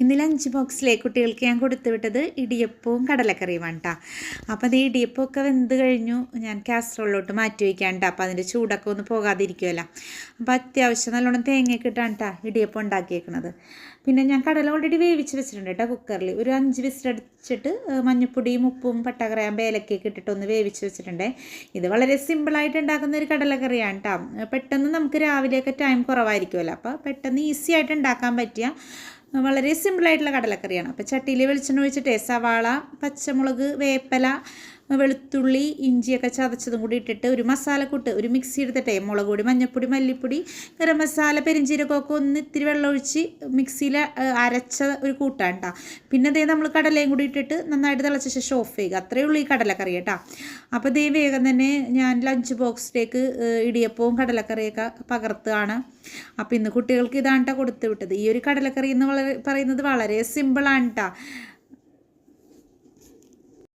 ഇന്ന് ലഞ്ച് ബോക്സിലെ കുട്ടികൾക്ക് ഞാൻ കൊടുത്തു വിട്ടത് ഇടിയപ്പവും കടലക്കറിയുമാണ് കേട്ടോ. അപ്പോൾ അത് ഇടിയപ്പമൊക്കെ വെന്ത് കഴിഞ്ഞു. ഞാൻ കാസറോളിലോട്ട് മാറ്റി വയ്ക്കാൻ കേട്ടോ. അപ്പോൾ അതിൻ്റെ ചൂടൊക്കെ ഒന്ന് പോകാതിരിക്കുമല്ലോ. അപ്പോൾ അത്യാവശ്യം നല്ലോണം തേങ്ങയൊക്കെ ഇട്ടാണ് കേട്ടോ ഇടിയപ്പം ഉണ്ടാക്കിയേക്കുന്നത്. പിന്നെ ഞാൻ കടല ഓൾറെഡി വേവിച്ച് വെച്ചിട്ടുണ്ട് കേട്ടോ കുക്കറിൽ. ഒരു 5 വിസിലടിച്ചിട്ട് മഞ്ഞൾപ്പൊടിയും ഉപ്പും പട്ടകറയാൻ ഏലക്കയൊക്കെ ഇട്ടിട്ട് ഒന്ന് വേവിച്ച് വെച്ചിട്ടുണ്ട്. ഇത് വളരെ സിമ്പിളായിട്ട് ഉണ്ടാക്കുന്ന ഒരു കടലക്കറിയാണ് കേട്ടോ. പെട്ടെന്ന് നമുക്ക് രാവിലെയൊക്കെ ടൈം കുറവായിരിക്കുമല്ലോ. അപ്പോൾ പെട്ടെന്ന് ഈസി ആയിട്ട് ഉണ്ടാക്കാൻ പറ്റിയ വളരെ സിമ്പിളായിട്ടുള്ള കടലക്കറിയാണ്. അപ്പോൾ ചട്ടിയിൽ വെളിച്ചെണ്ണ ഒഴിച്ചിട്ട് സവാള, പച്ചമുളക്, വേപ്പില, വെളുത്തുള്ളി, ഇഞ്ചിയൊക്കെ ചതച്ചതും കൂടി ഇട്ടിട്ട് ഒരു മസാലക്കൂട്ട് ഒരു മിക്സി എടുത്തിട്ടേ മുളക് പൊടി, മഞ്ഞൾപ്പൊടി, മല്ലിപ്പൊടി, ഗരം മസാല, പെരിഞ്ചീരകമൊക്കെ ഒന്ന് ഇത്തിരി വെള്ളം ഒഴിച്ച് മിക്സിയിൽ അരച്ച ഒരു കൂട്ടാണ് കേട്ടോ. പിന്നെ അതേ നമ്മൾ കടലയും കൂടി ഇട്ടിട്ട് നന്നായിട്ട് തിളച്ച ശേഷം ഓഫ് ചെയ്യുക. അത്രയേ ഉള്ളൂ ഈ കടലക്കറി കേട്ടോ. അപ്പോൾ ഇതേ വേഗം തന്നെ ഞാൻ ലഞ്ച് ബോക്സിലേക്ക് ഇടിയപ്പവും കടലക്കറിയൊക്കെ പകർത്തുകയാണ്. അപ്പോൾ ഇന്ന് കുട്ടികൾക്ക് ഇതാണ് കേട്ടോ കൊടുത്തു വിട്ടത്. ഈ ഒരു കടലക്കറി എന്ന് പറയുന്നത് വളരെ സിമ്പിളാണ് കേട്ടോ.